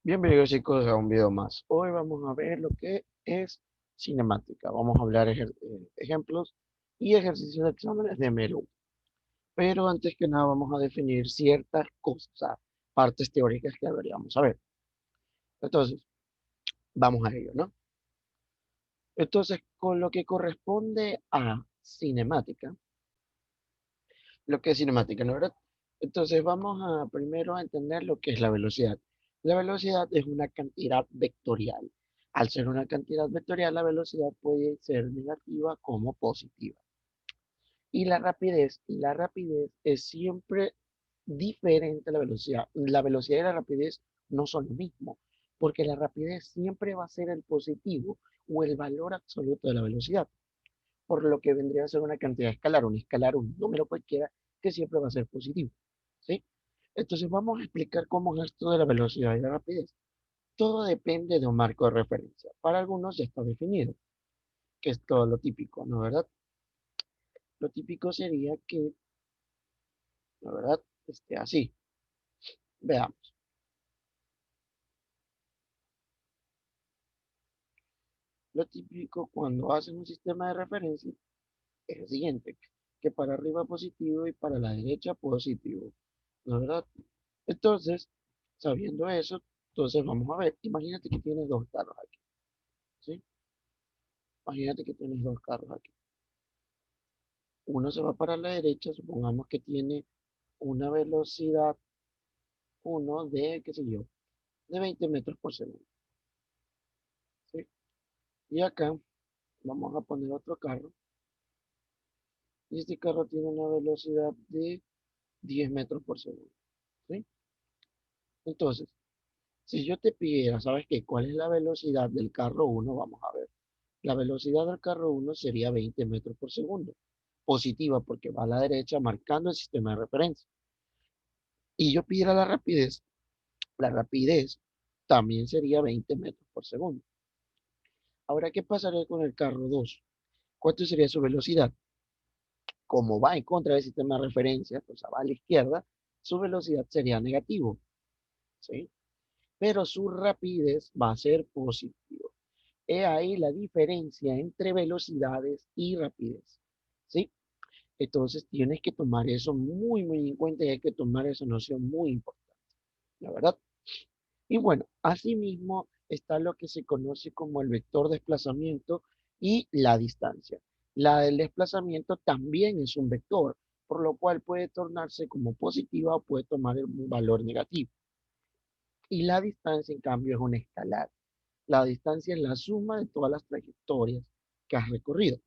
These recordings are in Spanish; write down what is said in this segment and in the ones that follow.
Bienvenidos chicos a un video más. Hoy vamos a ver lo que es cinemática. Vamos a hablar ejemplos y ejercicios de exámenes de Melo. Pero antes que nada vamos a definir ciertas cosas, partes teóricas que deberíamos saber. Entonces, vamos a ello, ¿no? Entonces, con lo que corresponde a cinemática, lo que es cinemática, ¿no? ¿Verdad? Entonces, vamos a primero a entender lo que es la velocidad. La velocidad es una cantidad vectorial. Al ser una cantidad vectorial, la velocidad puede ser negativa como positiva. Y la rapidez es siempre diferente a la velocidad. La velocidad y la rapidez no son lo mismo, porque la rapidez siempre va a ser el positivo o el valor absoluto de la velocidad, por lo que vendría a ser una cantidad escalar, un número cualquiera que siempre va a ser positivo, ¿sí? Entonces vamos a explicar cómo es esto de la velocidad y la rapidez. Todo depende de un marco de referencia. Para algunos ya está definido, que es todo lo típico, ¿no? ¿Verdad? Lo típico sería que, la verdad, esté así. Veamos. Lo típico cuando hacen un sistema de referencia es el siguiente, que para arriba positivo y para la derecha positivo, ¿no? ¿Verdad? Entonces, sabiendo eso, entonces vamos a ver, imagínate que tienes dos carros aquí, ¿sí? Imagínate que tienes dos carros aquí. Uno se va para la derecha, supongamos que tiene una velocidad, uno de, qué sé yo, de 20 metros por segundo, ¿sí? Y acá vamos a poner otro carro, y este carro tiene una velocidad de 10 metros por segundo, ¿sí? Entonces, si yo te pidiera, ¿sabes qué? ¿Cuál es la velocidad del carro uno? Vamos a ver. La velocidad del carro uno sería 20 metros por segundo. Positiva porque va a la derecha marcando el sistema de referencia. Y yo pidiera la rapidez también sería 20 metros por segundo. Ahora, ¿qué pasaría con el carro 2? ¿Cuánto sería su velocidad? Como va en contra del sistema de referencia, o sea, va a la izquierda, su velocidad sería negativo, ¿sí? Pero su rapidez va a ser positivo. He ahí la diferencia entre velocidades y rapidez, ¿sí? Entonces tienes que tomar eso muy en cuenta y hay que tomar esa noción muy importante, la verdad. Y bueno, asimismo está lo que se conoce como el vector desplazamiento y la distancia. La del desplazamiento también es un vector, por lo cual puede tornarse como positiva o puede tomar un valor negativo. Y la distancia, en cambio, es un escalar. La distancia es la suma de todas las trayectorias que has recorrido.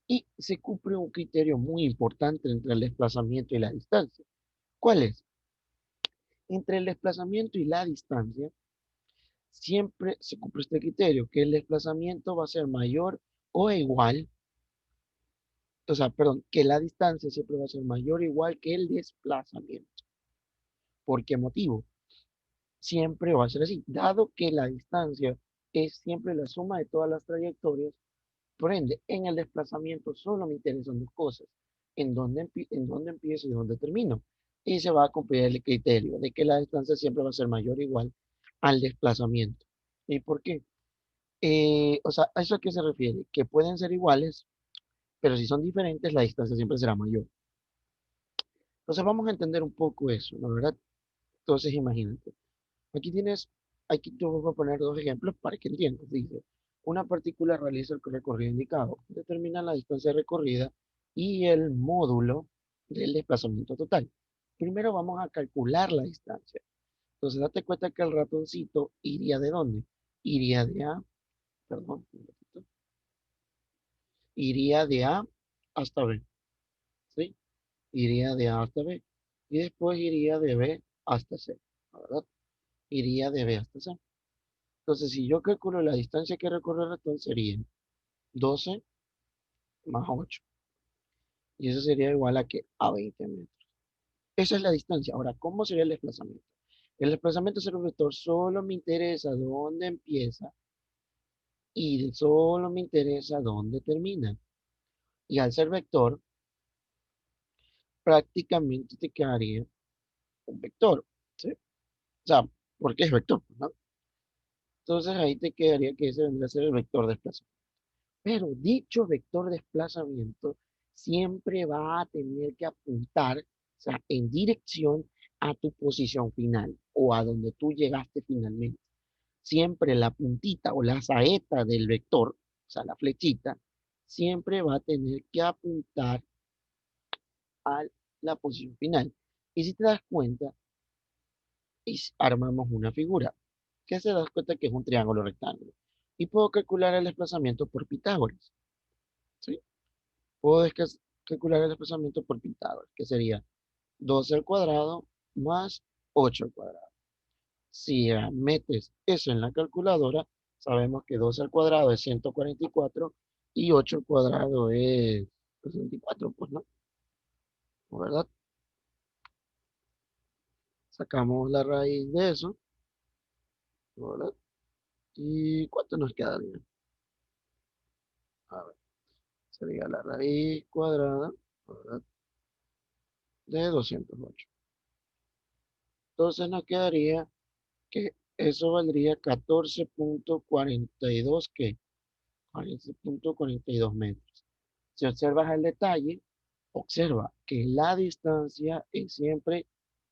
Y se cumple un criterio muy importante entre el desplazamiento y la distancia. ¿Cuál es? Entre el desplazamiento y la distancia, siempre se cumple este criterio, que el desplazamiento va a ser mayor o igual, o sea, perdón, que la distancia siempre va a ser mayor o igual que el desplazamiento. ¿Por qué motivo? Siempre va a ser así, dado que la distancia es siempre la suma de todas las trayectorias. Por ende, en el desplazamiento solo me interesan dos cosas, en dónde empiezo y dónde termino. Y se va a cumplir el criterio de que la distancia siempre va a ser mayor o igual al desplazamiento. ¿Y por qué? O sea, ¿a eso a qué se refiere? Que pueden ser iguales, pero si son diferentes, la distancia siempre será mayor. Entonces vamos a entender un poco eso, ¿no? ¿Verdad? Entonces imagínate. Aquí tienes, aquí te voy a poner dos ejemplos para que entiendas. Dice, una partícula realiza el recorrido indicado, determina la distancia recorrida y el módulo del desplazamiento total. Primero vamos a calcular la distancia. Entonces date cuenta que el ratoncito iría de dónde? Iría de A, perdón, un ratito, iría de A hasta B, ¿sí? Iría de A hasta B y después iría de B hasta C, ¿verdad? Iría de B hasta C. Entonces, si yo calculo la distancia que recorre el ratón, sería 12 más 8. Y eso sería igual a que a 20 metros. Esa es la distancia. Ahora, ¿cómo sería el desplazamiento? El desplazamiento ser un vector solo me interesa dónde empieza y solo me interesa dónde termina. Y al ser vector, prácticamente te quedaría un vector, ¿sí? O sea, porque es vector, ¿no? Entonces ahí te quedaría que ese vendría a ser el vector de desplazamiento. Pero dicho vector de desplazamiento siempre va a tener que apuntar, o sea, en dirección a tu posición final o a donde tú llegaste finalmente. Siempre la puntita o la saeta del vector, o sea, la flechita, siempre va a tener que apuntar a la posición final. Y si te das cuenta, armamos una figura que se das cuenta que es un triángulo rectángulo. Y puedo calcular el desplazamiento por Pitágoras, ¿sí? Puedo calcular el desplazamiento por Pitágoras, que sería 12 al cuadrado más 8 al cuadrado. Si metes eso en la calculadora, sabemos que 12 al cuadrado es 144 y 8 al cuadrado es 64, pues no, ¿verdad? Sacamos la raíz de eso, ¿verdad? ¿Y cuánto nos quedaría? A ver, sería la raíz cuadrada, ¿verdad? De 208. Entonces nos quedaría que eso valdría 14,42, ¿qué? 14,42 metros. Si observas el detalle, observa que la distancia es siempre,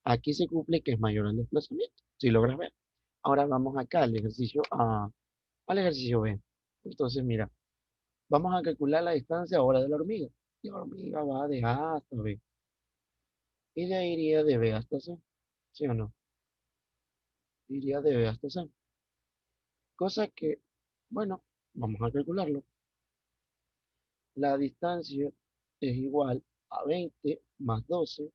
aquí se cumple que es mayor al desplazamiento, si logras ver. Ahora vamos acá al ejercicio B. Entonces, mira, vamos a calcular la distancia ahora de la hormiga. La hormiga va de A hasta B. Y de ahí iría de B hasta C. ¿Sí o no? Iría de B hasta C. Cosa que, bueno, vamos a calcularlo. La distancia es igual a 20 más 12,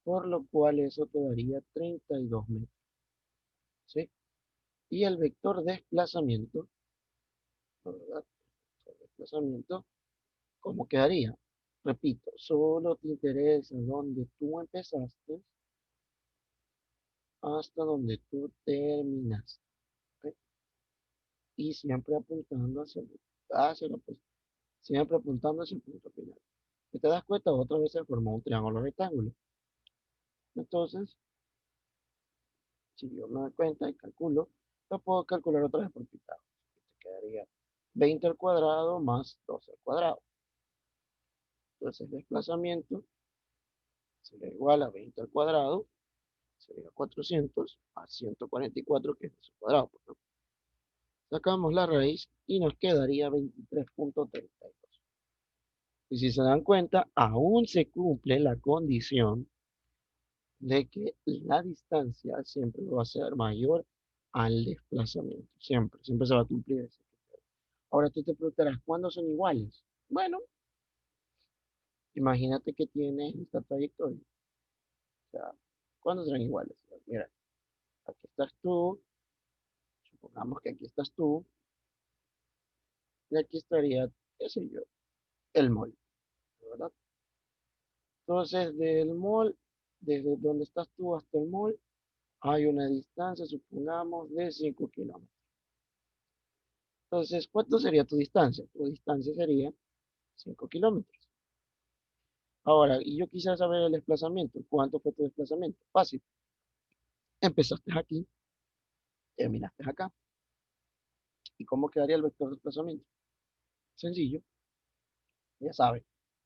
por lo cual eso te daría 32 metros, ¿sí? Y el vector de desplazamiento, ¿verdad? El desplazamiento, ¿cómo quedaría? Repito, solo te interesa donde tú empezaste hasta donde tú terminaste, ¿ok? Y siempre apuntando siempre apuntando hacia el punto final. Si te das cuenta, otra vez se formó un triángulo rectángulo. Entonces, si yo me doy cuenta y calculo, lo puedo calcular otra vez por Pitágoras. Te quedaría 20 al cuadrado más 12 al cuadrado. Entonces, el desplazamiento sería igual a 20 al cuadrado, sería 400 a 144, que es su cuadrado, pues, ¿no? Sacamos la raíz y nos quedaría 23,32. Y si se dan cuenta, aún se cumple la condición de que la distancia siempre va a ser mayor al desplazamiento. Siempre se va a cumplir eso. Ahora tú te preguntarás, ¿cuándo son iguales? Bueno, imagínate que tienes esta trayectoria. O sea, ¿cuándo serán iguales? Mira, aquí estás tú, supongamos que aquí estás tú, y aquí estaría, qué sé yo, el mol, ¿verdad? Entonces, del mol, desde donde estás tú hasta el mol, hay una distancia, supongamos, de 5 kilómetros. Entonces, ¿cuánto sería tu distancia? Tu distancia sería 5 kilómetros. Ahora, y yo quisiera saber el desplazamiento. ¿Cuánto fue tu desplazamiento? Fácil. Empezaste aquí, terminaste acá. ¿Y cómo quedaría el vector de desplazamiento? Sencillo, ya sabes.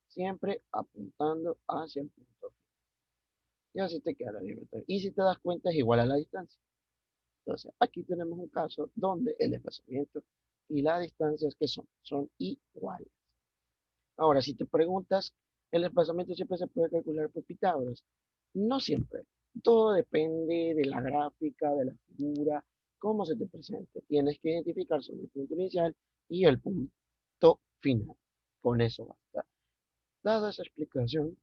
Siempre apuntando hacia el punto. Y así te queda la libertad. Y si te das cuenta, es igual a la distancia. Entonces, aquí tenemos un caso donde el desplazamiento y la distancia que son iguales. Ahora, si te preguntas, ¿el desplazamiento siempre se puede calcular por Pitágoras? No siempre. Todo depende de la gráfica, de la figura, cómo se te presente. Tienes que identificar sobre el punto inicial y el punto final. Con eso basta. Dada esa explicación,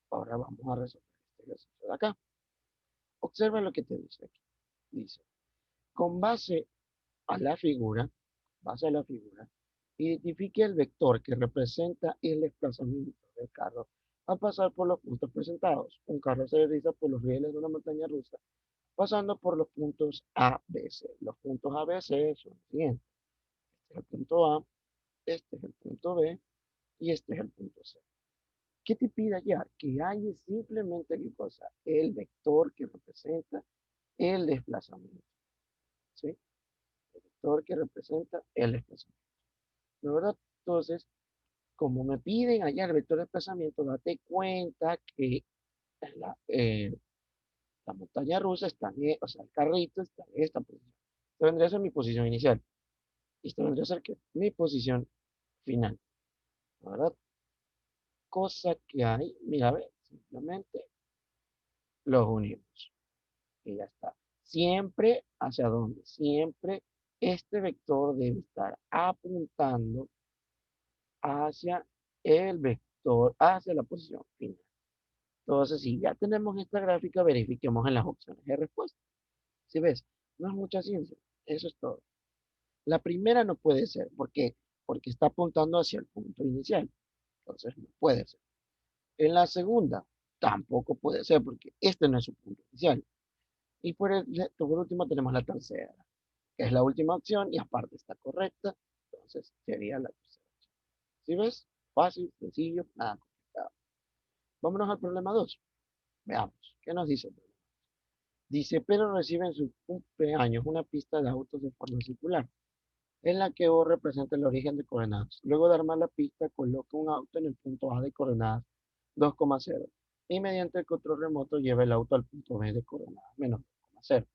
ahora vamos a resolver este ejercicio de acá. Observa lo que te dice aquí. Dice, con base a la figura, identifique el vector que representa el desplazamiento del carro al pasar por los puntos presentados. Un carro se desliza por los rieles de una montaña rusa, pasando por los puntos A, B, C. Los puntos A, B, C son los siguientes. Este es el punto A, este es el punto B y este es el punto C. ¿Qué te pide hallar? Que hay simplemente, ¿qué cosa? El vector que representa el desplazamiento, ¿sí? El vector que representa el desplazamiento, ¿de verdad? Entonces, como me piden hallar el vector de desplazamiento, date cuenta que la, eh, la montaña rusa está en, o sea, el carrito está en esta posición. Esto vendría a ser mi posición inicial. Y esto vendría a ser que mi posición final, ¿verdad? Cosa que hay, mira, ve, simplemente los unimos. Y ya está. Siempre hacia dónde, siempre este vector debe estar apuntando hacia el vector, hacia la posición final. Entonces, si ya tenemos esta gráfica, verifiquemos en las opciones de respuesta. Si ves, no es mucha ciencia, eso es todo. La primera no puede ser, ¿por qué? Porque está apuntando hacia el punto inicial, entonces no puede ser. En la segunda, tampoco puede ser, porque este no es su punto inicial. Y por último tenemos la tercera, que es la última opción y aparte está correcta, entonces sería la tercera opción. ¿Sí ves? Fácil, sencillo, nada complicado. Vámonos al problema 2. Veamos, ¿qué nos dice el problema? Dice, pero recibe en su cumpleaños una pista de autos de forma circular, en la que O representa el origen de coordenadas. Luego de armar la pista, coloca un auto en el punto A de coordenadas 2,0 y mediante el control remoto lleva el auto al punto B de coordenadas menos 2,0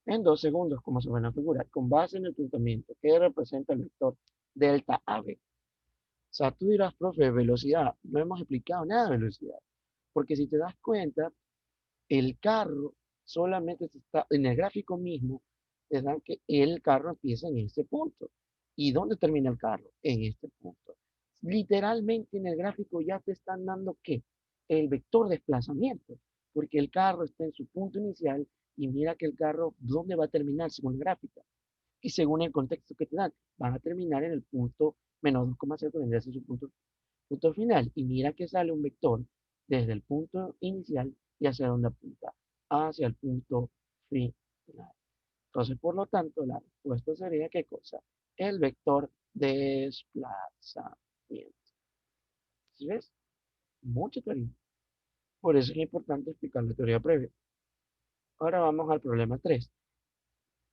en 2 segundos, como se ve en la figura, con base en el planteamiento que representa el vector delta AB. O sea, tú dirás, profe, velocidad, no hemos explicado nada de velocidad, porque si te das cuenta, el carro solamente está, en el gráfico mismo, te dan que el carro empieza en este punto. ¿Y dónde termina el carro? En este punto. Literalmente en el gráfico ya te están dando que el vector de desplazamiento, porque el carro está en su punto inicial y mira que el carro, ¿dónde va a terminar según la gráfica? Y según el contexto que te dan, van a terminar en el punto menos 2,0 que vendría a ser su punto final. Y mira que sale un vector desde el punto inicial y hacia dónde apunta, hacia el punto final. Entonces, por lo tanto, la respuesta sería ¿qué cosa? El vector desplazamiento. ¿Sí ves? Mucha teoría. Por eso es importante explicar la teoría previa. Ahora vamos al problema 3.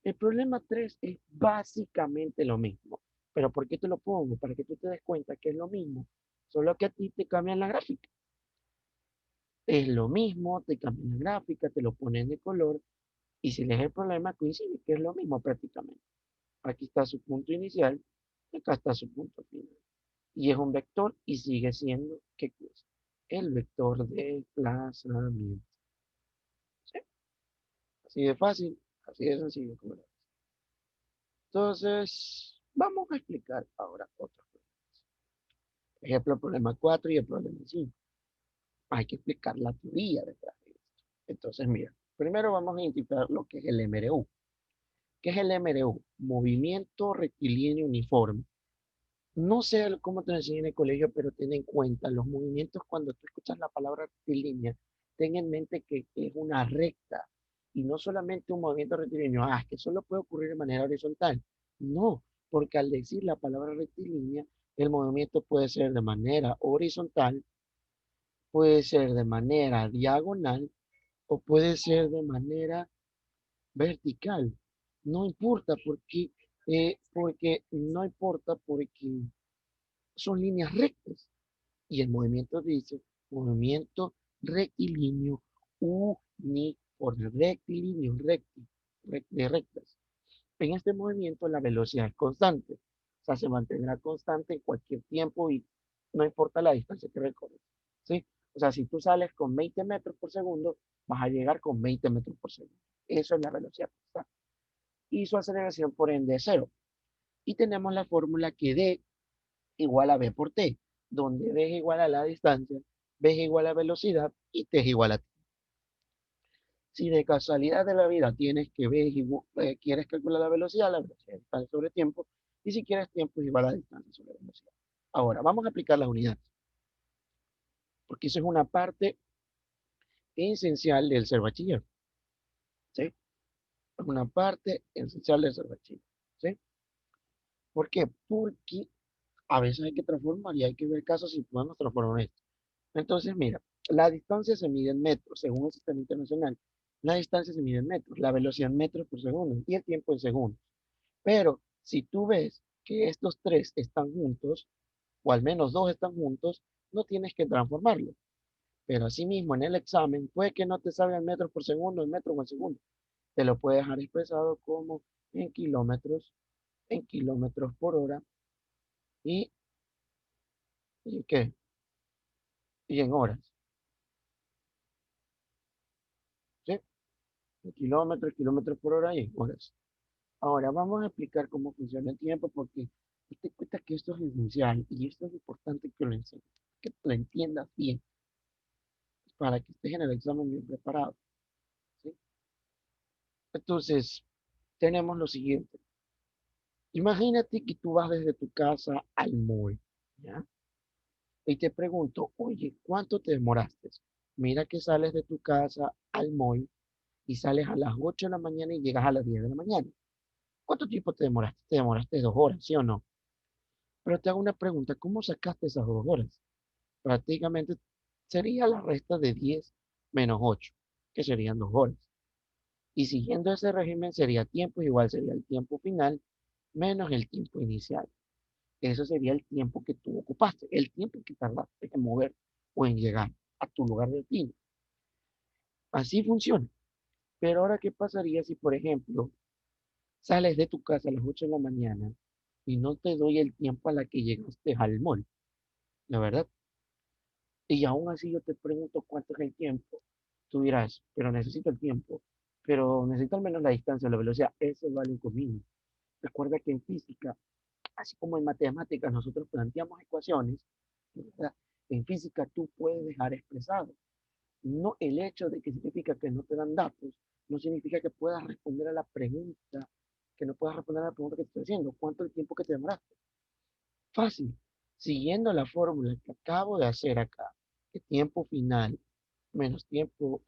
El problema 3 es básicamente lo mismo. Pero ¿por qué te lo pongo? Para que tú te des cuenta que es lo mismo, solo que a ti te cambian la gráfica. Es lo mismo, te cambian la gráfica, te lo ponen de color, y si lees el problema coincide que es lo mismo prácticamente. Aquí está su punto inicial, y acá está su punto final. Y es un vector y sigue siendo, ¿qué cosa? El vector de desplazamiento. ¿Sí? Así de fácil, así de sencillo como lo es. Entonces, vamos a explicar ahora otros problemas. Por ejemplo, el problema 4 y el problema 5. Hay que explicar la teoría detrás de esto. Entonces, mira, primero vamos a identificar lo que es el MRU. ¿Qué es el MRU? Movimiento rectilíneo uniforme. No sé cómo te lo enseñé en el colegio, pero ten en cuenta los movimientos cuando tú escuchas la palabra rectilínea, ten en mente que es una recta y no solamente un movimiento rectilíneo, es que solo puede ocurrir de manera horizontal. No, porque al decir la palabra rectilínea, el movimiento puede ser de manera horizontal, puede ser de manera diagonal o puede ser de manera vertical. No importa porque no importa porque son líneas rectas. Y el movimiento dice movimiento rectilíneo uniforme, rectilíneo, de rectas. En este movimiento la velocidad es constante, o sea, se mantendrá constante en cualquier tiempo y no importa la distancia que recorres, ¿sí? O sea, si tú sales con 20 metros por segundo, vas a llegar con 20 metros por segundo. Eso es la velocidad constante. Y su aceleración por ende es cero. Y tenemos la fórmula que D igual a B por T, donde B es igual a la distancia, B es igual a velocidad y T es igual a T. Si de casualidad de la vida tienes que B quieres calcular la velocidad es distancia sobre tiempo, y si quieres tiempo es igual a distancia sobre velocidad. Ahora, vamos a aplicar las unidades, porque eso es una parte esencial del ser bachiller, ¿sí? Es una parte esencial del ser bachiller, ¿sí? ¿Por qué? Porque a veces hay que transformar y hay que ver casos si podemos transformar esto. Entonces, mira, la distancia se mide en metros según el sistema internacional La distancia se mide en metros, la velocidad en metros por segundo y el tiempo en segundos. Pero si tú ves que estos tres están juntos, o al menos dos están juntos, no tienes que transformarlo. Pero asimismo en el examen puede que no te salga en metros por segundo, en metros o en segundos. Te lo puede dejar expresado como en kilómetros por hora y, ¿y qué? Y en horas, ¿sí? En kilómetros por hora y en horas. Ahora vamos a explicar cómo funciona el tiempo porque te cuenta que esto es esencial y esto es importante que lo enseñes, que lo entiendas bien para que estés en el examen bien preparado, ¿sí? Entonces, tenemos lo siguiente. Imagínate que tú vas desde tu casa al mall, ¿ya? Y te pregunto, oye, ¿cuánto te demoraste? Mira que sales de tu casa al mall y sales a las 8 de la mañana y llegas a las 10 de la mañana. ¿Cuánto tiempo te demoraste? Te demoraste 2 horas, ¿sí o no? Pero te hago una pregunta, ¿cómo sacaste esas 2 horas? Prácticamente sería la resta de 10 menos 8, que serían 2 horas. Y siguiendo ese régimen sería tiempo, igual sería el tiempo final menos el tiempo inicial. Eso sería el tiempo que tú ocupaste, el tiempo que tardaste en mover o en llegar a tu lugar de destino. Así funciona. Pero ahora, ¿qué pasaría si, por ejemplo, sales de tu casa a las 8 de la mañana y no te doy el tiempo a la que llegaste al mall? La verdad. Y aún así yo te pregunto cuánto es el tiempo. Tú dirás, pero necesito el tiempo. Pero necesito al menos la distancia, la velocidad. Eso vale un comino. Recuerda que en física, así como en matemáticas, nosotros planteamos ecuaciones, ¿verdad? En física tú puedes dejar expresado. No el hecho de que significa que no te dan datos, no significa que puedas responder a la pregunta, que no puedas responder a la pregunta que te estoy haciendo. ¿Cuánto es el tiempo que te demoraste? Fácil. Siguiendo la fórmula que acabo de hacer acá, que tiempo final menos tiempo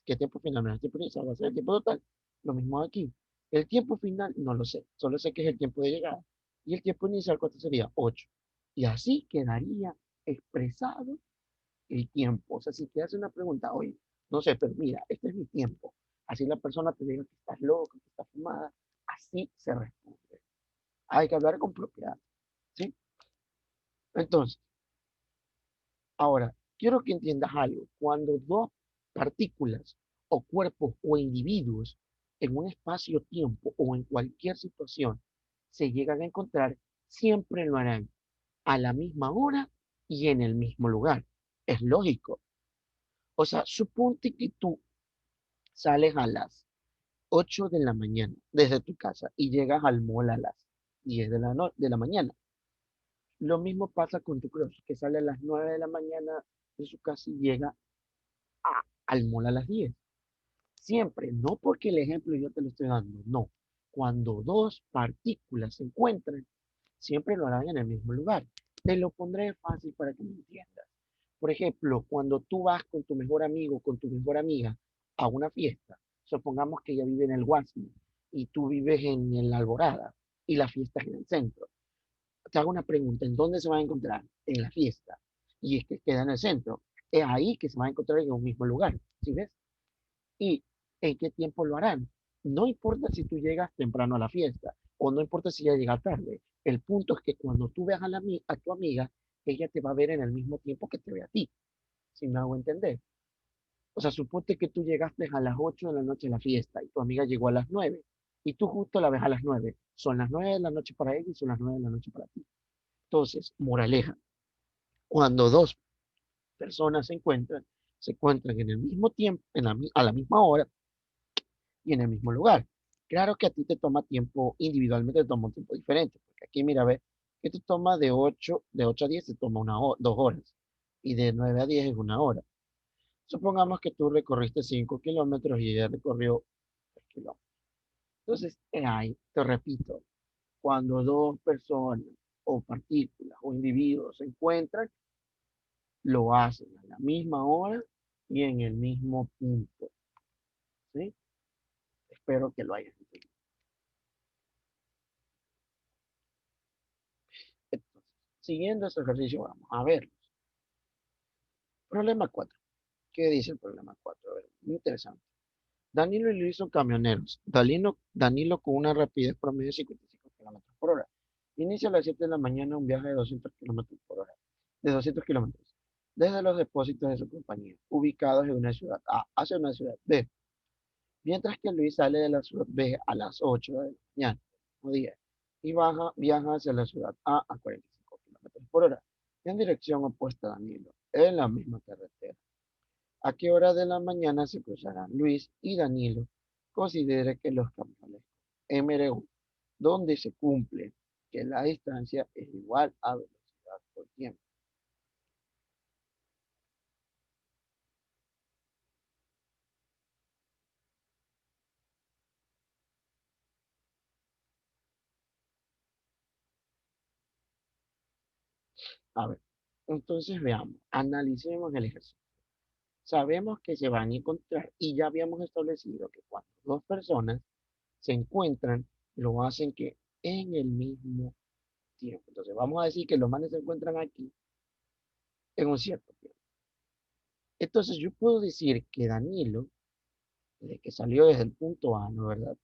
que tiempo final menos tiempo inicial va a ser el tiempo total. Lo mismo aquí. El tiempo final no lo sé, solo sé que es el tiempo de llegada. Y el tiempo inicial, ¿cuánto sería? 8. Y así quedaría expresado el tiempo. O sea, si te hace una pregunta, oye, no sé, pero mira, este es mi tiempo. Así la persona te diga que estás loco, que estás fumada. Así se responde. Hay que hablar con propiedad, ¿sí? Entonces, ahora, quiero que entiendas algo. Cuando dos partículas o cuerpos o individuos en un espacio-tiempo o en cualquier situación se llegan a encontrar, siempre lo harán a la misma hora y en el mismo lugar. Es lógico. O sea, suponte que tú sales a las 8 de la mañana desde tu casa y llegas al mall a las 10 de de la mañana. Lo mismo pasa con tu crush, que sale a las 9 de la mañana de su casa y llega al mall a las 10. Siempre, no porque el ejemplo yo te lo estoy dando, no. Cuando dos partículas se encuentran, siempre lo harán en el mismo lugar. Te lo pondré fácil para que me entiendas. Por ejemplo, cuando tú vas con tu mejor amigo, con tu mejor amiga a una fiesta, supongamos que ella vive en el Guasmo y tú vives en el Alborada y la fiesta es en el centro. Te hago una pregunta, ¿en dónde se van a encontrar? En la fiesta. Y es que queda en el centro. Es ahí que se van a encontrar en un mismo lugar. ¿Sí ves? ¿Y en qué tiempo lo harán? No importa si tú llegas temprano a la fiesta o no importa si ella llega tarde. El punto es que cuando tú veas a tu amiga, ella te va a ver en el mismo tiempo que te ve a ti. Si me hago entender. O sea, suponte que tú llegaste a las 8 de la noche a la fiesta y tu amiga llegó a las 9 y tú justo la ves a las 9. Son las 9 de la noche para ella y son las 9 de la noche para ti. Entonces, moraleja, cuando dos personas se encuentran en el mismo tiempo, a la misma hora y en el mismo lugar. Claro que a ti te toma tiempo, individualmente te toma un tiempo diferente, porque aquí mira, ve, que te toma de 8 a 10 te toma 2 horas y de 9 a 10 es 1 hora. Supongamos que tú recorriste 5 kilómetros y ella recorrió 3 kilómetros. Entonces, ahí, te repito, cuando dos personas o partículas o individuos se encuentran, lo hacen a la misma hora y en el mismo punto, ¿sí? Espero que lo hayas entendido. Entonces, siguiendo ese ejercicio, vamos a ver. Problema 4. ¿Qué dice el problema 4? A ver, muy interesante. Danilo y Luis son camioneros. Danilo con una rapidez promedio de 55 kilómetros por hora. Inicia a las 7 de la mañana un viaje de 200 kilómetros por hora. De 200 kilómetros. Desde los depósitos de su compañía, ubicados en una ciudad A hacia una ciudad B. Mientras que Luis sale de la ciudad B a las 8 de la mañana, o 10, y viaja hacia la ciudad A 45 kilómetros por hora, en dirección opuesta a Danilo, en la misma carretera. ¿A qué hora de la mañana se cruzarán Luis y Danilo? Considere que los camiones MRU, donde se cumple que la distancia es igual a velocidad por tiempo. A ver, entonces veamos, analicemos el ejercicio. Sabemos que se van a encontrar y ya habíamos establecido que cuando dos personas se encuentran, lo hacen que en el mismo tiempo. Entonces vamos a decir que los manes se encuentran aquí en un cierto tiempo. Entonces yo puedo decir que Danilo, desde que salió desde el punto A, ¿no es verdad?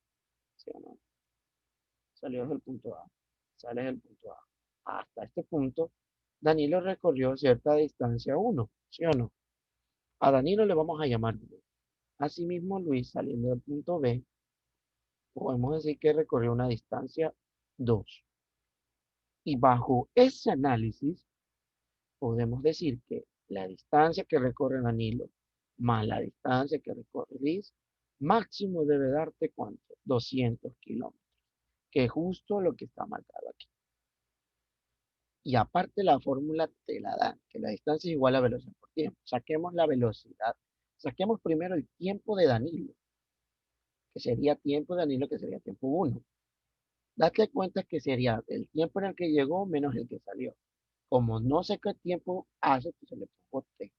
¿Sí o no? Salió desde el punto A, sale desde el punto A. Hasta este punto, Danilo recorrió cierta distancia 1, ¿sí o no? A Danilo le vamos a llamar B. Asimismo, Luis, saliendo del punto B, podemos decir que recorrió una distancia 2. Y bajo ese análisis, podemos decir que la distancia que recorre Danilo más la distancia que recorre Luis, máximo debe darte cuánto, 200 kilómetros, que es justo lo que está marcado aquí. Y aparte la fórmula te la da, que la distancia es igual a velocidad por tiempo. Saquemos la velocidad. Saquemos primero el tiempo de Danilo, que sería tiempo de Danilo, que sería tiempo 1. Date cuenta que sería el tiempo en el que llegó menos el que salió. Como no sé qué tiempo hace, pues se le pongo T,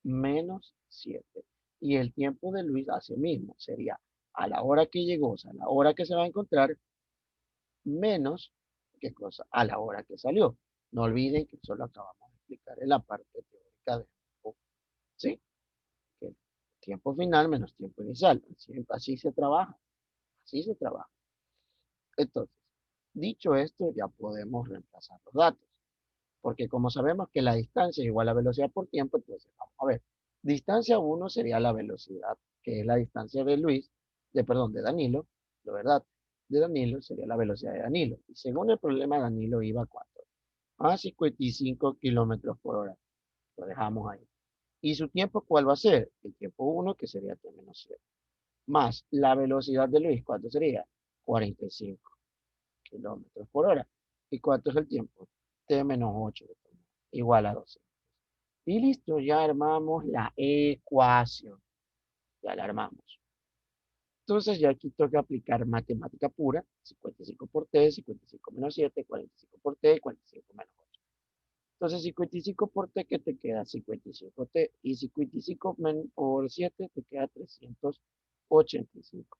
menos 7. Y el tiempo de Luis hace mismo, sería a la hora que llegó, o sea, a la hora que se va a encontrar, menos, ¿qué cosa? A la hora que salió. No olviden que eso lo acabamos de explicar en la parte teórica del tiempo, ¿sí? Que tiempo final menos tiempo inicial. Así se trabaja, así se trabaja. Entonces, dicho esto, ya podemos reemplazar los datos. Porque como sabemos que la distancia es igual a velocidad por tiempo, entonces vamos a ver. Distancia 1 sería la velocidad, que es la distancia de Luis, perdón, de Danilo, la verdad, de Danilo sería la velocidad de Danilo. Y según el problema, Danilo iba a cuánto? A 55 kilómetros por hora. Lo dejamos ahí. ¿Y su tiempo cuál va a ser? El tiempo 1, que sería T menos 7. Más la velocidad de Luis, ¿cuánto sería? 45 kilómetros por hora. ¿Y cuánto es el tiempo? T menos 8 igual a 12. Y listo, ya armamos la ecuación. Ya la armamos. Entonces ya aquí toca aplicar matemática pura. 55 por t, 55 menos 7, 45 por t, 45 menos 8. Entonces 55 por t, ¿qué te queda? 55t. Y 55 por 7 te queda 385.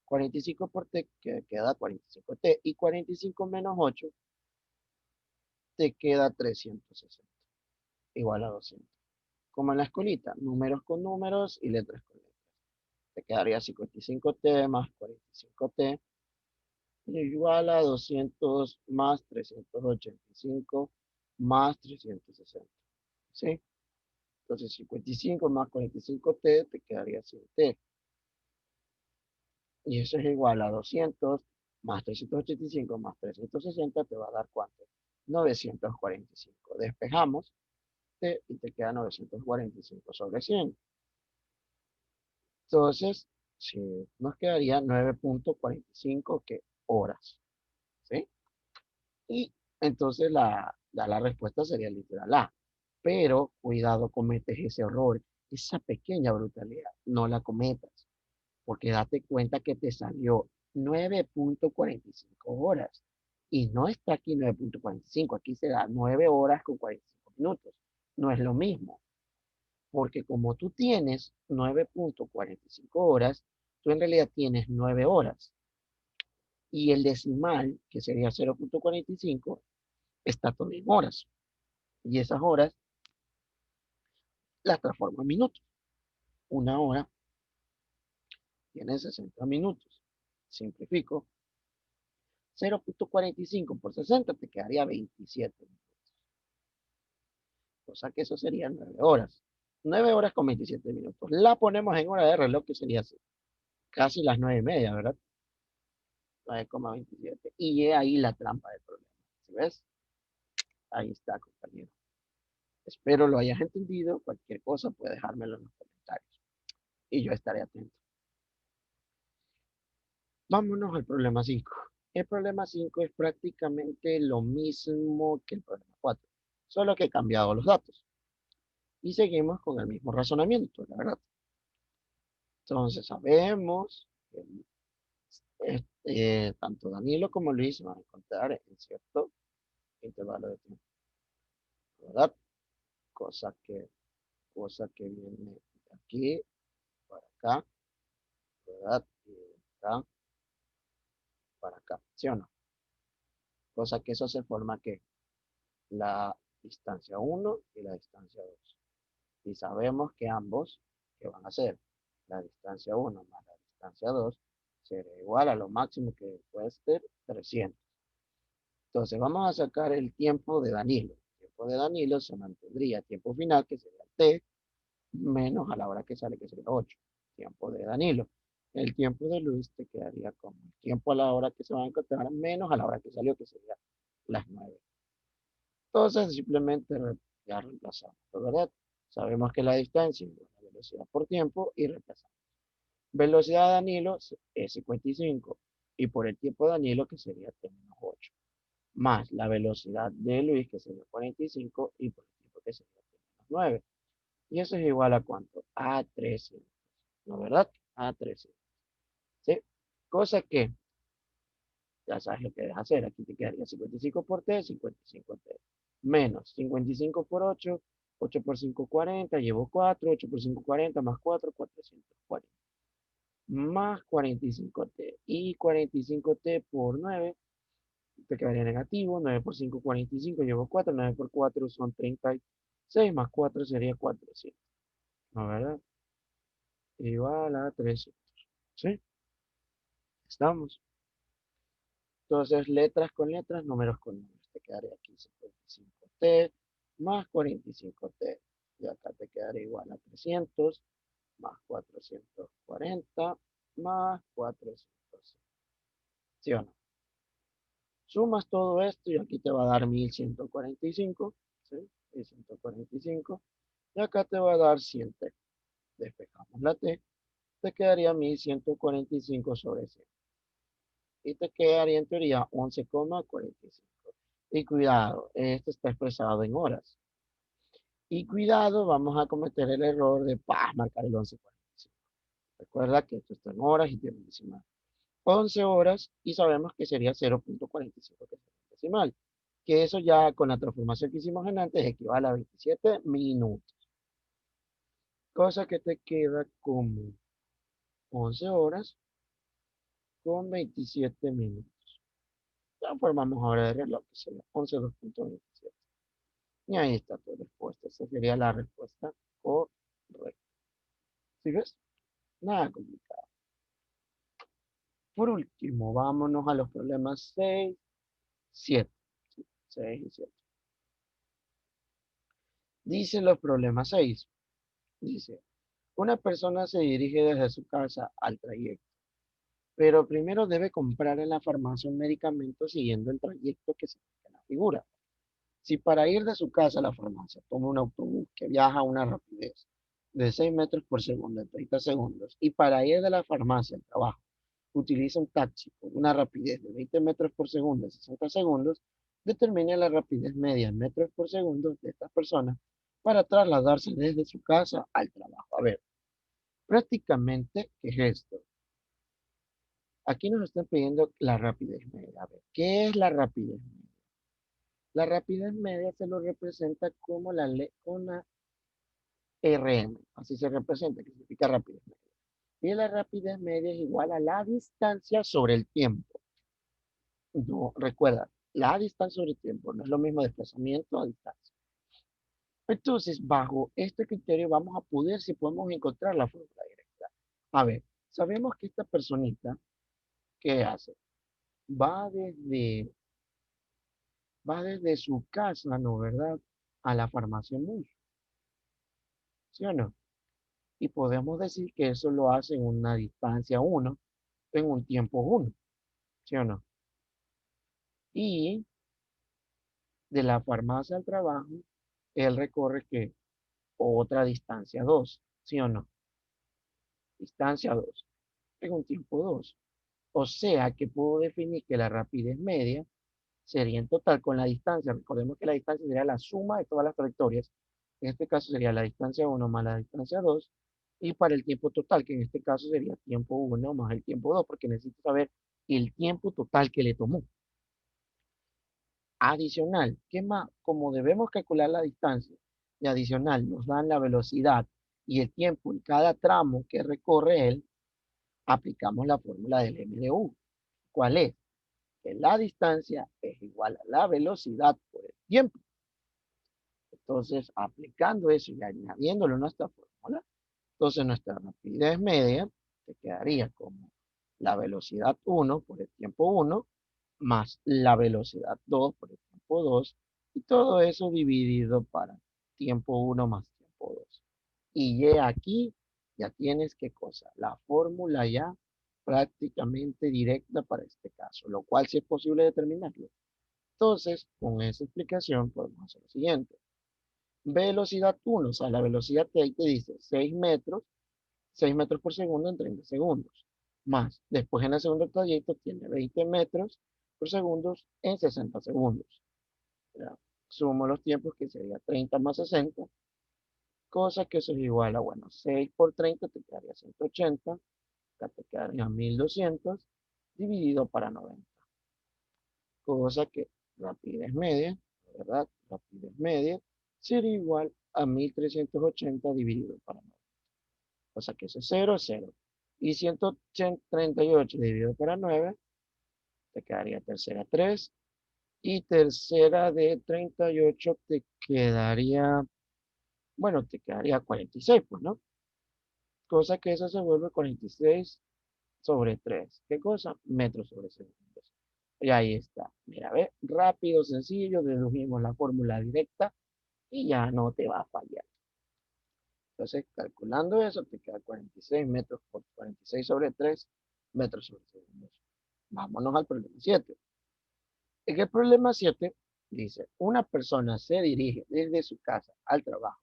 45 por t que queda 45t. Y 45 menos 8 te queda 360. Igual a 200. Como en la escuelita, números con números y letras con letras. Te quedaría 55t más 45t igual a 200 más 385 más 360. ¿Sí? Entonces 55 más 45t te quedaría 100t. Y eso es igual a 200 más 385 más 360 te va a dar ¿cuánto? 945. Despejamos t y te queda 945 sobre 100. Entonces, si nos quedaría 9.45 horas, ¿sí? Y entonces la respuesta sería literal A. Pero cuidado, cometes ese error, esa pequeña brutalidad, no la cometas, porque date cuenta que te salió 9.45 horas. Y no está aquí 9.45, aquí se da 9 horas con 45 minutos. No es lo mismo. Porque como tú tienes 9.45 horas, tú en realidad tienes 9 horas. Y el decimal, que sería 0.45, está todo en horas. Y esas horas las transformo en minutos. Una hora tiene 60 minutos. Simplifico. 0.45 por 60 te quedaría 27 minutos. O sea que eso serían 9 horas. 9 horas con 27 minutos. La ponemos en hora de reloj, que sería así, casi las 9:30, ¿verdad? 9,27. Y he ahí la trampa del problema. ¿Sí ves? Ahí está, compañero. Espero lo hayas entendido. Cualquier cosa puedes dejármelo en los comentarios. Y yo estaré atento. Vámonos al problema 5. El problema 5 es prácticamente lo mismo que el problema 4, solo que he cambiado los datos. Y seguimos con el mismo razonamiento, la verdad. Entonces sabemos que tanto Danilo como Luis van a encontrar en cierto intervalo de tiempo, ¿verdad? Cosa que, cosa que viene de aquí para acá, ¿verdad? Y de acá para acá, ¿sí o no? Cosa que eso se forma que la distancia 1 y la distancia 2. Y sabemos que ambos, que van a ser la distancia 1 más la distancia 2, será igual a lo máximo que puede ser 300. Entonces vamos a sacar el tiempo de Danilo. El tiempo de Danilo se mantendría tiempo final, que sería t, menos a la hora que sale, que sería 8. Tiempo de Danilo. El tiempo de Luis te quedaría como el tiempo a la hora que se va a encontrar, menos a la hora que salió, que sería las 9. Entonces simplemente ya reemplazamos, ¿verdad? Sabemos que la distancia es la velocidad por tiempo y reemplazamos. Velocidad de Danilo es 55 y por el tiempo de Danilo que sería t-8, más la velocidad de Luis que sería 45 y por el tiempo que sería t-9. Y eso es igual a ¿cuánto? A 300, ¿no verdad? A 300, ¿sí? Cosa que ya sabes lo que debes hacer. Aquí te quedaría 55 por t, 55t. Menos 55 por 8, 8 por 5, 40, llevo 4, 8 por 5, 40, más 4, 440. Más 45t. Y 45t por 9, te quedaría negativo. 9 por 5, 45, llevo 4, 9 por 4 son 36, más 4 sería 400. ¿No verdad? Igual a 300. ¿Sí? Estamos. Entonces, letras con letras, números con números. Te quedaría aquí 55t más 45t. Y acá te quedaría igual a 300 más 440 más 400. ¿Sí o no? Sumas todo esto y aquí te va a dar 1145. ¿Sí? 1145. Y acá te va a dar 100t. Despejamos la t. Te quedaría 1145 sobre 100. Y te quedaría en teoría 11,45. Y cuidado, esto está expresado en horas. Y cuidado, vamos a cometer el error de marcar el 11,45. Recuerda que esto está en horas y tiene un decimal. 11 horas y sabemos que sería 0.45, que es el decimal. Que eso ya con la transformación que hicimos en antes equivale a 27 minutos. Cosa que te queda como 11 horas con 27 minutos. Transformamos ahora de reloj, que sería 11,2.27. Y ahí está tu respuesta. Esa sería la respuesta correcta. ¿Sí ves? Nada complicado. Por último, vámonos a los problemas 6, 7. 6 y 7. Dicen los problemas 6. Dice, una persona se dirige desde su casa al trayecto, pero primero debe comprar en la farmacia un medicamento siguiendo el trayecto que se indica en la figura. Si para ir de su casa a la farmacia toma un autobús que viaja a una rapidez de 6 metros por segundo en 30 segundos y para ir de la farmacia al trabajo utiliza un taxi con una rapidez de 20 metros por segundo en 60 segundos, determine la rapidez media en metros por segundo de estas personas para trasladarse desde su casa al trabajo. A ver, prácticamente, ¿qué es esto? Aquí nos están pidiendo la rapidez media. A ver, ¿qué es la rapidez media? La rapidez media se lo representa como una RM, así se representa, que significa rapidez media. Y la rapidez media es igual a la distancia sobre el tiempo. No, recuerda, la distancia sobre el tiempo no es lo mismo desplazamiento a distancia. Entonces, bajo este criterio vamos a poder, si podemos encontrar la fórmula directa. A ver, Sabemos que esta personita, ¿qué hace? Va desde, va desde su casa, ¿no, verdad? A la farmacia en bus, ¿sí o no? Y podemos decir que eso lo hace en una distancia uno, en un tiempo uno, ¿sí o no? Y de la farmacia al trabajo, él recorre que otra distancia 2, ¿sí o no? Distancia 2 en un tiempo 2. O sea que puedo definir que la rapidez media sería en total con la distancia. Recordemos que la distancia sería la suma de todas las trayectorias. En este caso sería la distancia uno más la distancia 2. Y para el tiempo total, que en este caso sería tiempo uno más el tiempo 2, porque necesito saber el tiempo total que le tomó. Adicional, ¿qué más? Como debemos calcular la distancia y adicional nos dan la velocidad y el tiempo en cada tramo que recorre él, aplicamos la fórmula del m de u. ¿Cuál es? Que la distancia es igual a la velocidad por el tiempo. Entonces, aplicando eso y añadiéndolo a nuestra fórmula, entonces nuestra rapidez media te quedaría como la velocidad uno por el tiempo uno más la velocidad 2 por el tiempo 2 y todo eso dividido para tiempo uno más tiempo 2. Y ya aquí ya tienes qué cosa, la fórmula ya prácticamente directa para este caso, lo cual sí es posible determinarlo. Entonces, con esa explicación podemos hacer lo siguiente. Velocidad uno, o sea, la velocidad que ahí te dice 6 metros por segundo en 30 segundos. Más, después en el segundo trayecto tiene 20 metros por segundo en 60 segundos. Ya, sumo los tiempos que sería 30 más 60, cosa que eso es igual a, bueno, 6 por 30 te quedaría 180, acá te quedaría 1200, dividido para 90. Cosa que rapidez media, ¿verdad? Rapidez media sería igual a 1380 dividido para 9. O sea que ese 0 es 0. Y 138 dividido para 9, te quedaría tercera 3. Y tercera de 38 te quedaría, bueno, te quedaría 46, pues, ¿no? Cosa que eso se vuelve 46 sobre 3. ¿Qué cosa? Metros sobre segundos. Y ahí está. Mira, ve, rápido, sencillo, dedujimos la fórmula directa y ya no te va a fallar. Entonces, calculando eso, te queda 46 metros por 46 sobre 3 metros sobre segundos. Vámonos al problema 7. En el problema 7 dice, una persona se dirige desde su casa al trabajo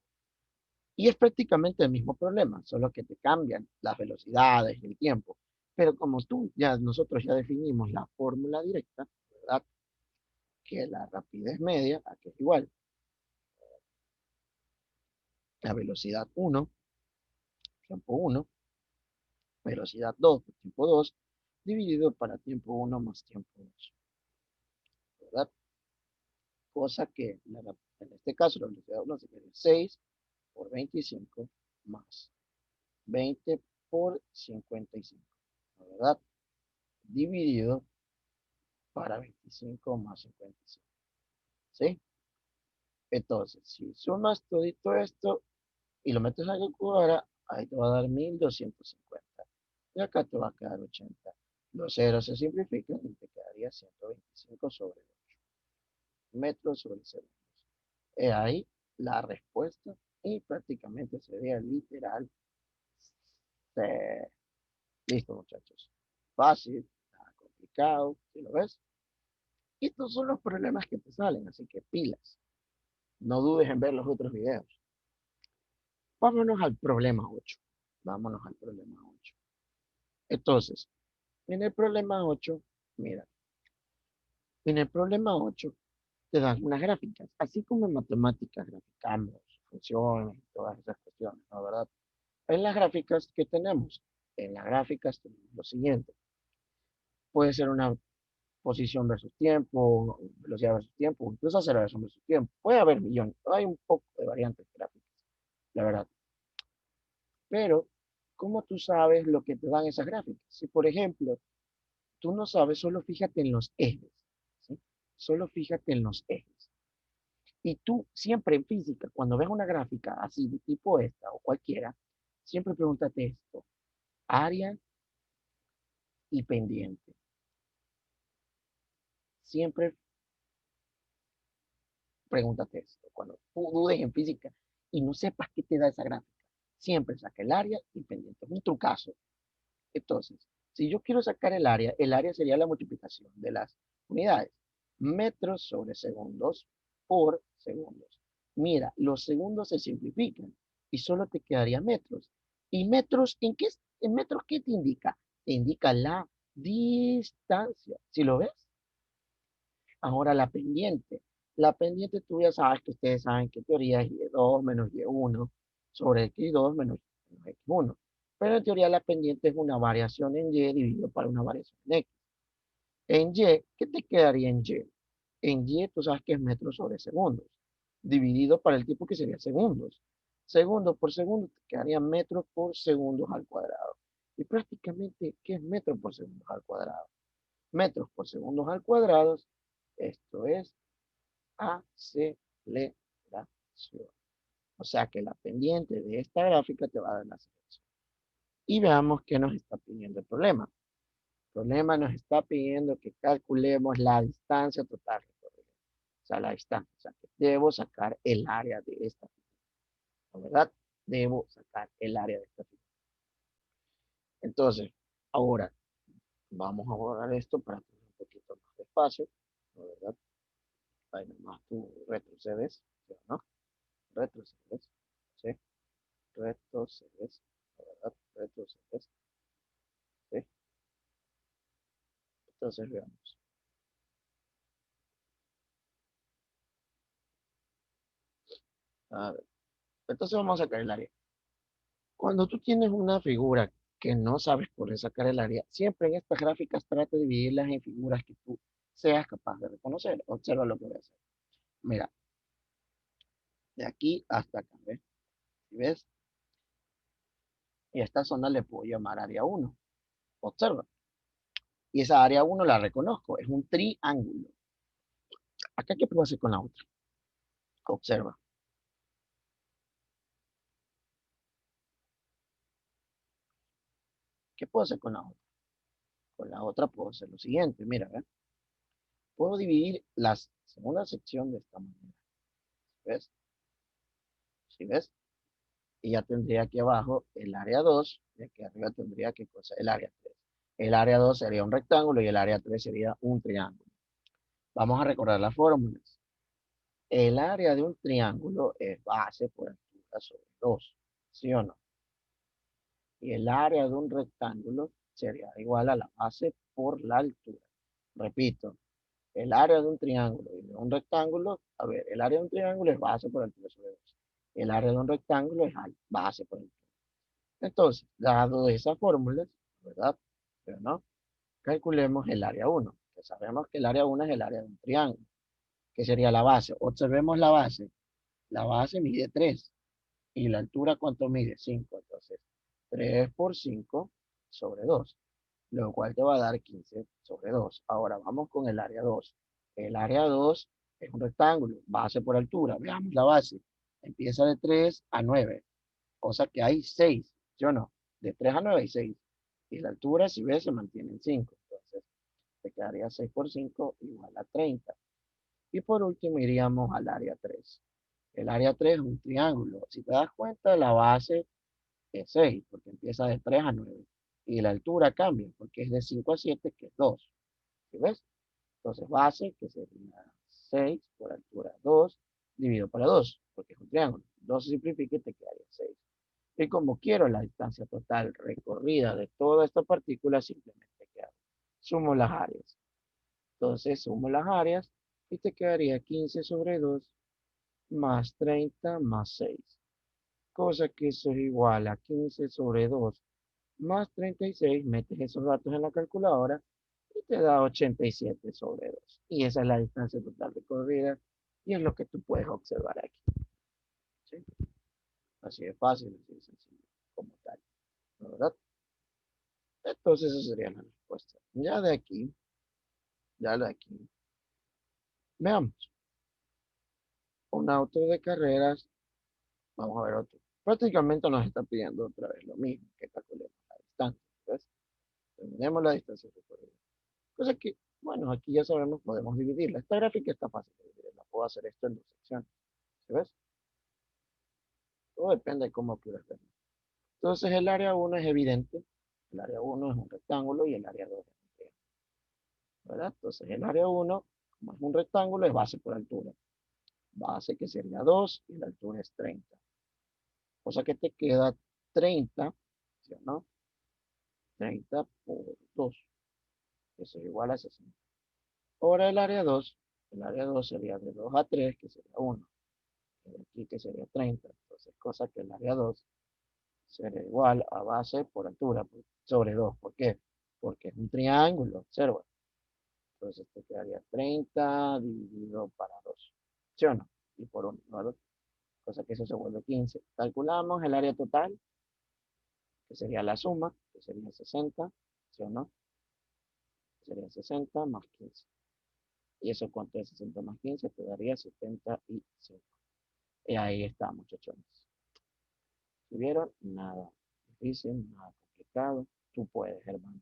y es prácticamente el mismo problema, solo que te cambian las velocidades y el tiempo. Pero como nosotros ya definimos la fórmula directa, ¿verdad? Que la rapidez media, aquí es igual, la velocidad uno tiempo uno velocidad 2 por tiempo 2 dividido para tiempo uno más tiempo 2, ¿verdad? Cosa que en este caso la velocidad 1 sería 6 por 25 más 20 por 55, ¿verdad? Dividido para 25 más 55, ¿sí? Entonces, si sumas todo esto y lo metes a la calculadora, ahí te va a dar 1250. Y acá te va a quedar 80. Los ceros se simplifican y te quedaría 125 sobre 8 metros sobre segundos. He ahí la respuesta y prácticamente sería literal. Listo, muchachos. Fácil, nada complicado, ¿sí lo ves? Y estos son los problemas que te salen, así que pilas. No dudes en ver los otros videos. Vámonos al problema 8. Vámonos al problema 8. Entonces, en el problema 8, mira, en el problema 8 te dan unas gráficas, así como en matemáticas graficamos funciones y todas esas cuestiones, ¿no? ¿Verdad? En las gráficas que tenemos, en las gráficas tenemos lo siguiente. Puede ser una posición versus tiempo, velocidad versus tiempo, incluso aceleración versus tiempo. Puede haber millones, hay un poco de variantes gráficas, la verdad. Pero, ¿cómo tú sabes lo que te dan esas gráficas? Si, por ejemplo, tú no sabes, solo fíjate en los ejes, ¿sí? Solo fíjate en los ejes. Y tú siempre en física, cuando ves una gráfica así de tipo esta o cualquiera, siempre pregúntate esto. Área y pendiente. Siempre pregúntate esto. Cuando tú dudes en física y no sepas qué te da esa gráfica, siempre saca el área y pendiente. Es un trucazo. Entonces, si yo quiero sacar el área sería la multiplicación de las unidades. Metros sobre segundos por segundos. Mira, los segundos se simplifican y solo te quedaría metros. ¿Y metros en metros qué te indica? Te indica la distancia. ¿Sí lo ves? Ahora la pendiente. La pendiente tú ya sabes que ustedes saben que teoría es y2 menos y1 sobre x2 menos x1. Pero en teoría la pendiente es una variación en y dividido por una variación en x. En y, ¿qué te quedaría en y? En y tú sabes que es metros sobre segundos, dividido para el tiempo que sería segundos. Segundos por segundo te quedaría metros por segundos al cuadrado. Y prácticamente, ¿qué es metros por segundos al cuadrado? Metros por segundos al cuadrado, esto es aceleración. O sea que la pendiente de esta gráfica te va a dar la aceleración. Y veamos qué nos está pidiendo el problema. El problema nos está pidiendo que calculemos la distancia total recorrida. O sea, la distancia. O sea, que debo sacar el área de esta figura. ¿Verdad? Debo sacar el área de esta figura. Entonces, ahora vamos a borrar esto para tener un poquito más de espacio. ¿Verdad? Ahí nomás tú retrocedes, ¿no? Retrocedes, ¿sí? Retrocedes, ¿verdad? Retrocedes, ¿sí? Entonces veamos. A ver, entonces vamos a sacar el área. Cuando tú tienes una figura que no sabes por sacar el área, siempre en estas gráficas trata de dividirlas en figuras que tú seas capaz de reconocer. Observa lo que voy a hacer. Mira, de aquí hasta acá, ¿ves? ¿Sí ves? Y esta zona le puedo llamar área 1. Observa. Y esa área 1 la reconozco. Es un triángulo. Acá, ¿qué puedo hacer con la otra? Observa. ¿Qué puedo hacer con la otra? Con la otra puedo hacer lo siguiente. Mira, ¿ves? Puedo dividir la segunda sección de esta manera. ¿Ves? ¿Sí ves? Y ya tendría aquí abajo el área 2 y aquí arriba tendría que cosa el área 3. El área 2 sería un rectángulo y el área 3 sería un triángulo. Vamos a recordar las fórmulas. El área de un triángulo es base por altura sobre 2, ¿sí o no? Y el área de un rectángulo sería igual a la base por la altura. Repito, el área de un triángulo y de un rectángulo, a ver, el área de un triángulo es base por altura sobre 2. El área de un rectángulo es base por altura. Entonces, dado esas fórmulas, ¿verdad? Pero no, calculemos el área 1, que sabemos que el área 1 es el área de un triángulo, que sería la base. Observemos la base. La base mide 3 y la altura, ¿cuánto mide? 5. Entonces, 3 por 5 sobre 2, lo cual te va a dar 15 sobre 2. Ahora vamos con el área 2. El área 2 es un rectángulo, base por altura. Veamos la base. Empieza de 3 a 9, cosa que hay 6, ¿sí o no? De 3 a 9 hay 6. Y la altura, si ves, se mantiene en 5. Entonces, te quedaría 6 por 5 igual a 30. Y por último, iríamos al área 3. El área 3 es un triángulo. Si te das cuenta, la base es 6, porque empieza de 3 a 9. Y la altura cambia, porque es de 5 a 7, que es 2. ¿Sí ves? Entonces, base, que sería 6 por altura 2, dividido por 2, porque es un triángulo. 2 se simplifica y te quedaría 6. Y como quiero la distancia total recorrida de toda esta partícula, simplemente queda. Sumo las áreas. Entonces sumo las áreas y te quedaría 15 sobre 2 más 30 más 6. Cosa que eso es igual a 15 sobre 2 más 36. Metes esos datos en la calculadora y te da 87 sobre 2. Y esa es la distancia total recorrida y es lo que tú puedes observar aquí. ¿Sí? Así de fácil, así de sencillo, como tal. ¿Verdad? Entonces esa sería la respuesta. Ya de aquí, veamos. Un auto de carreras, vamos a ver otro. Prácticamente nos está pidiendo otra vez lo mismo, que calculemos la distancia. ¿Ves? Tenemos la distancia recorrida. Cosa que, bueno, aquí ya sabemos, podemos dividirla. Esta gráfica está fácil de dividirla. Puedo hacer esto en dos secciones. ¿Sí ves? Todo depende de cómo quieras verlo. Entonces el área uno es evidente. El área uno es un rectángulo y el área 2 es un triángulo, ¿verdad? Entonces el área uno, como es un rectángulo, es base por altura. Base que sería 2 y la altura es 30. O sea que te queda 30, ¿sí o no? 30 por 2, eso es igual a 60. Ahora el área 2 sería de 2 a 3, que sería 1. Y de aquí que sería 30. Entonces, cosa que el área 2 sería igual a base por altura sobre 2. ¿Por qué? Porque es un triángulo, observa. Entonces te quedaría 30 dividido para 2. ¿Sí o no? Y por 1, ¿no? Cosa que eso se vuelve 15. Calculamos el área total, que sería la suma, que sería 60, ¿sí o no? Sería 60 más 15. ¿Y eso cuánto es 60 más 15? Te daría 75. Y ahí está, muchachones. ¿Si vieron? Nada difícil, nada complicado. Tú puedes, hermano.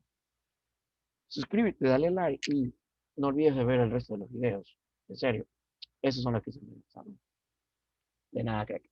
Suscríbete, dale like y no olvides de ver el resto de los videos. En serio, esos son los que se me examen. De nada, crack.